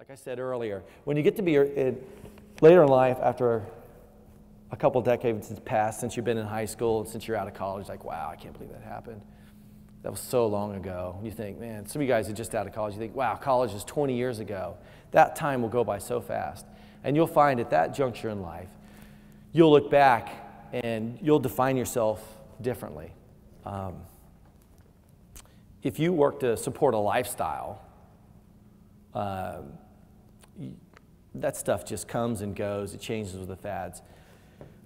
Like I said earlier, when you get to be later in life, after a couple decades has passed since you've been in high school and since you're out of college, like, wow, I can't believe that happened. That was so long ago. You think, man, some of you guys are just out of college. You think, wow, college is 20 years ago. That time will go by so fast. And you'll find at that juncture in life, you'll look back and you'll define yourself differently. If you work to support a lifestyle, that stuff just comes and goes. It changes with the fads.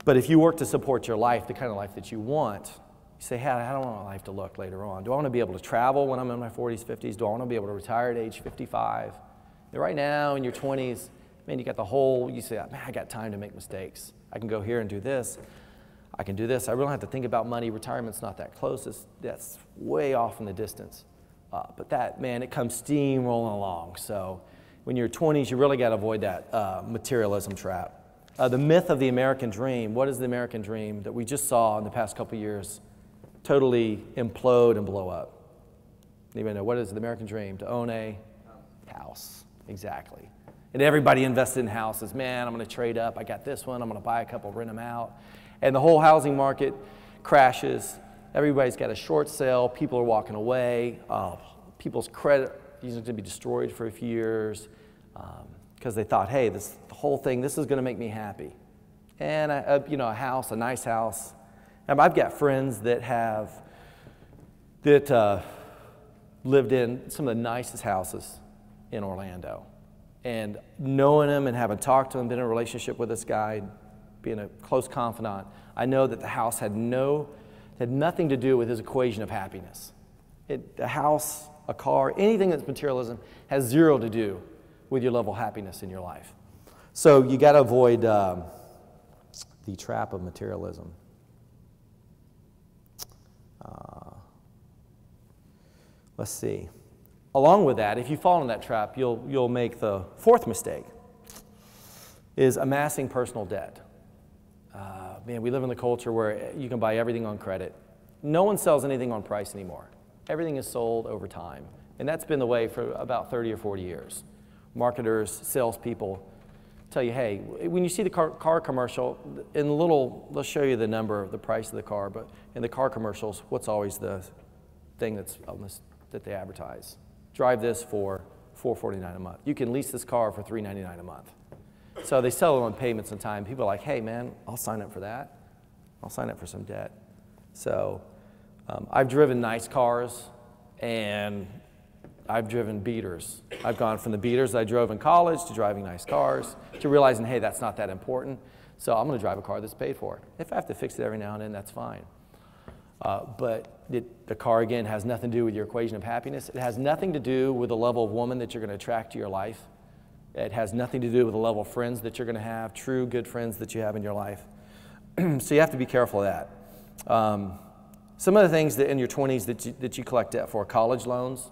But if you work to support your life, the kind of life that you want, you say, hey, how do I want my life to look later on? Do I want to be able to travel when I'm in my 40s, 50s? Do I want to be able to retire at age 55? And right now, in your 20s, man, you got the whole, you say, man, I got time to make mistakes. I can go here and do this. I can do this. I really don't have to think about money. Retirement's not that close. That's way off in the distance. But that, man, it comes steamrolling along. So when you're 20s, you really got to avoid that materialism trap. The myth of the American dream. What is the American dream that we just saw in the past couple of years totally implode and blow up? Anybody know what is the American dream? To own a house. Exactly. And everybody invested in houses. Man, I'm going to trade up. I got this one. I'm going to buy a couple, rent them out. And the whole housing market crashes. Everybody's got a short sale. People are walking away. People's credit is going to be destroyed for a few years because they thought, hey, the whole thing, this is going to make me happy. And a house, a nice house. And I've got friends that lived in some of the nicest houses in Orlando. And knowing him and having talked to him, been in a relationship with this guy, being a close confidant, I know that the house had nothing to do with his equation of happiness. A house, a car, anything that's materialism has zero to do with your level of happiness in your life. So you got to avoid the trap of materialism. Let's see. Along with that, if you fall in that trap, you'll make the fourth mistake, is amassing personal debt. Man, we live in the culture where you can buy everything on credit. No one sells anything on price anymore. Everything is sold over time. And that's been the way for about 30 or 40 years. Marketers, salespeople tell you, hey, when you see the car commercial, in the little, they'll show you the price of the car, but in the car commercials, what's always the thing that they advertise? Drive this for $449 a month. You can lease this car for $399 a month. So they sell it on payments in time. People are like, hey, man, I'll sign up for that. I'll sign up for some debt. So I've driven nice cars, and I've driven beaters. I've gone from the beaters I drove in college to driving nice cars to realizing, hey, that's not that important. So I'm going to drive a car that's paid for. If I have to fix it every now and then, that's fine. But the car, again, has nothing to do with your equation of happiness. It has nothing to do with the level of woman that you're going to attract to your life. It has nothing to do with the level of friends that you're going to have, true good friends that you have in your life. So you have to be careful of that. Some of the things that in your 20s that you collect debt for: college loans.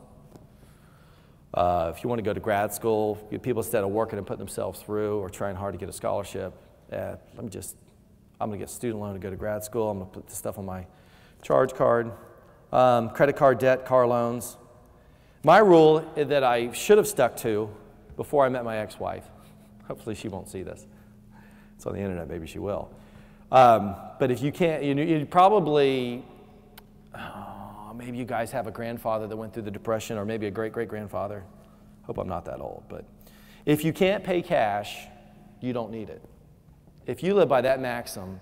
If you want to go to grad school, people instead of working and putting themselves through or trying hard to get a scholarship, I'm going to get a student loan to go to grad school. I'm going to put this stuff on my charge card. Credit card debt, car loans. My rule that I should have stuck to before I met my ex-wife, hopefully she won't see this. It's on the internet, maybe she will. But if you can't, you probably, maybe you guys have a grandfather that went through the Depression, or maybe a great-great-grandfather. Hope I'm not that old. But if you can't pay cash, you don't need it. If you live by that maxim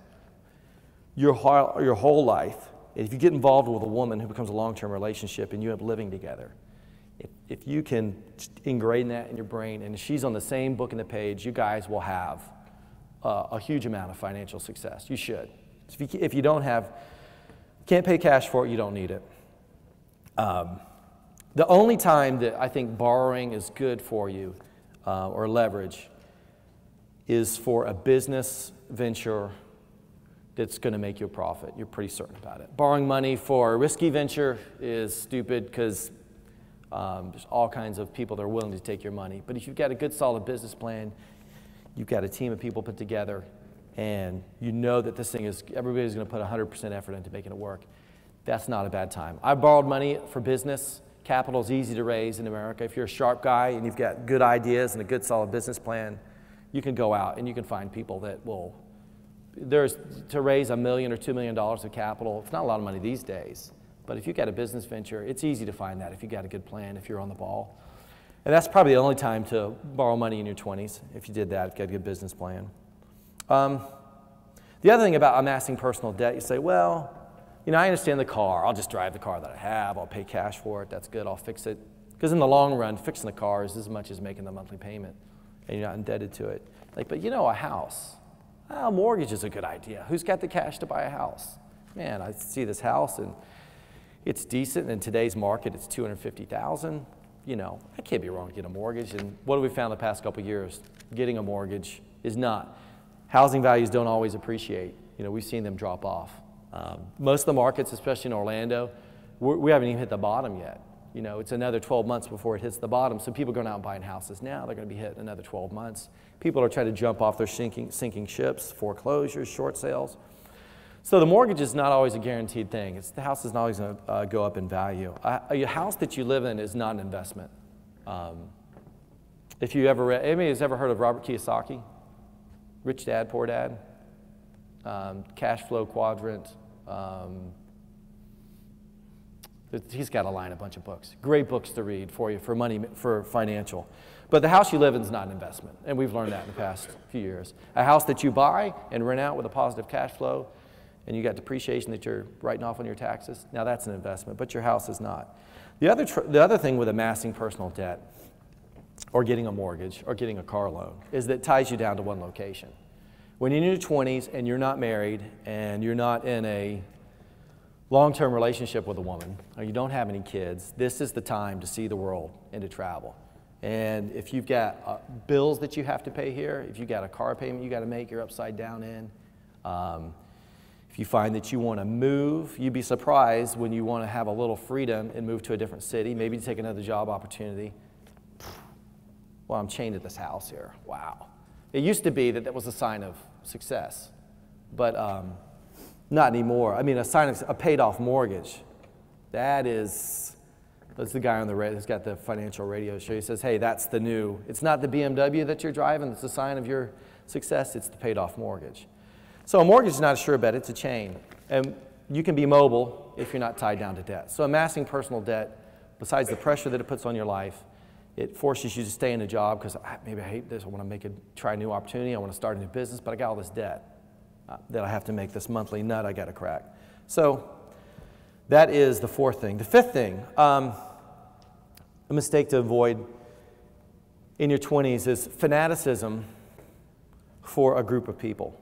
your whole life, if you get involved with a woman who becomes a long-term relationship and you have living together, if you can ingrain that in your brain and she's on the same book in the page, you guys will have a huge amount of financial success. You should. If you can't pay cash for it, you don't need it. The only time that I think borrowing is good for you, or leverage, is for a business venture that's going to make you a profit. You're pretty certain about it. Borrowing money for a risky venture is stupid because there's all kinds of people that are willing to take your money. But if you've got a good, solid business plan, you've got a team of people put together, and you know that this thing is, everybody's going to put 100% effort into making it work, that's not a bad time. I borrowed money for business Capital is easy to raise in America. If you're a sharp guy and you've got good ideas and a good solid business plan, you can go out and you can find people that will, to raise $1 million or $2 million of capital, it's not a lot of money these days, but if you've got a business venture, it's easy to find that if you've got a good plan, if you're on the ball. And that's probably the only time to borrow money in your 20s, if you did that, if you got a good business plan. The other thing about amassing personal debt, you say, well, I understand the car. I'll just drive the car that I have. I'll pay cash for it. That's good. I'll fix it. Because in the long run, fixing the car is as much as making the monthly payment, and you're not indebted to it. But a house. A mortgage is a good idea. Who's got the cash to buy a house? Man, I see this house, and it's decent. In today's market, it's $250,000. I can't be wrong to get a mortgage. And what have we found the past couple of years? Getting a mortgage is not. Housing values don't always appreciate. We've seen them drop off. Most of the markets, especially in Orlando, we haven't even hit the bottom yet. It's another 12 months before it hits the bottom. So people are going out and buying houses now. They're going to be hit in another 12 months. People are trying to jump off their sinking ships, foreclosures, short sales. So the mortgage is not always a guaranteed thing. The house is not always going to go up in value. A house that you live in is not an investment. If you ever read, anybody has ever heard of Robert Kiyosaki? Rich Dad, Poor Dad? Cash Flow Quadrant. He's got a bunch of books. Great books to read for you, for money, for financial. But the house you live in is not an investment, and we've learned that in the past few years. A house that you buy and rent out with a positive cash flow, and you got depreciation that you're writing off on your taxes, now that's an investment, but your house is not. The other thing with amassing personal debt, or getting a mortgage, or getting a car loan, is that it ties you down to one location. When you're in your 20s and you're not married and you're not in a long-term relationship with a woman, or you don't have any kids, this is the time to see the world and to travel. And if you've got bills that you have to pay here, if you've got a car payment you got to make, you're upside down in. If you find that you want to move, you'd be surprised when you want to have a little freedom and move to a different city, maybe take another job opportunity. Well, I'm chained to this house here. Wow. It used to be that that was a sign of success, but not anymore. I mean, a sign of a paid-off mortgage. That's the guy on the radio who's got the financial radio show. He says, hey, that's the new, it's not the BMW that you're driving, it's a sign of your success, it's the paid-off mortgage. So a mortgage is not a sure bet, it's a chain. And you can be mobile if you're not tied down to debt. So amassing personal debt, besides the pressure that it puts on your life, it forces you to stay in a job because maybe I hate this, I want to try a new opportunity, I want to start a new business, but I got all this debt that I have to make this monthly nut I got to crack. So that is the fourth thing. The fifth thing, a mistake to avoid in your 20s is fanaticism for a group of people.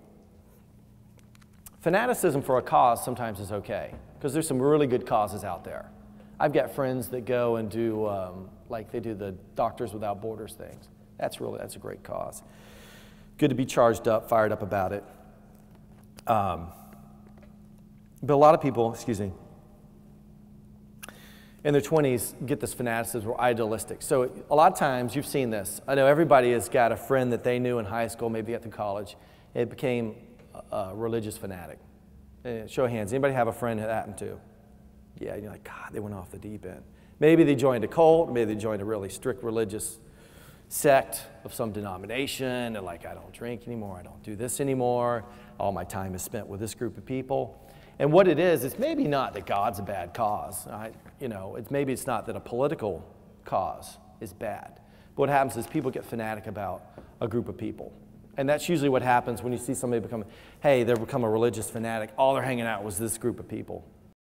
Fanaticism for a cause sometimes is okay because there's some really good causes out there. I've got friends that go and do, like they do the Doctors Without Borders things. That's a great cause. Good to be charged up, fired up about it. But a lot of people, in their 20s get this fanaticism or idealistic. So a lot of times you've seen this. I know everybody has got a friend that they knew in high school, maybe at the college, and it became a religious fanatic. Show of hands, anybody have a friend that happened to? Yeah, you're like, God, they went off the deep end. Maybe they joined a cult, maybe they joined a really strict religious sect of some denomination. They're like, I don't drink anymore, I don't do this anymore. All my time is spent with this group of people. And what it is, it's maybe not that God's a bad cause. Maybe it's not that a political cause is bad. But what happens is people get fanatic about a group of people. And that's usually what happens when you see somebody they become a religious fanatic. All they're hanging out was this group of people.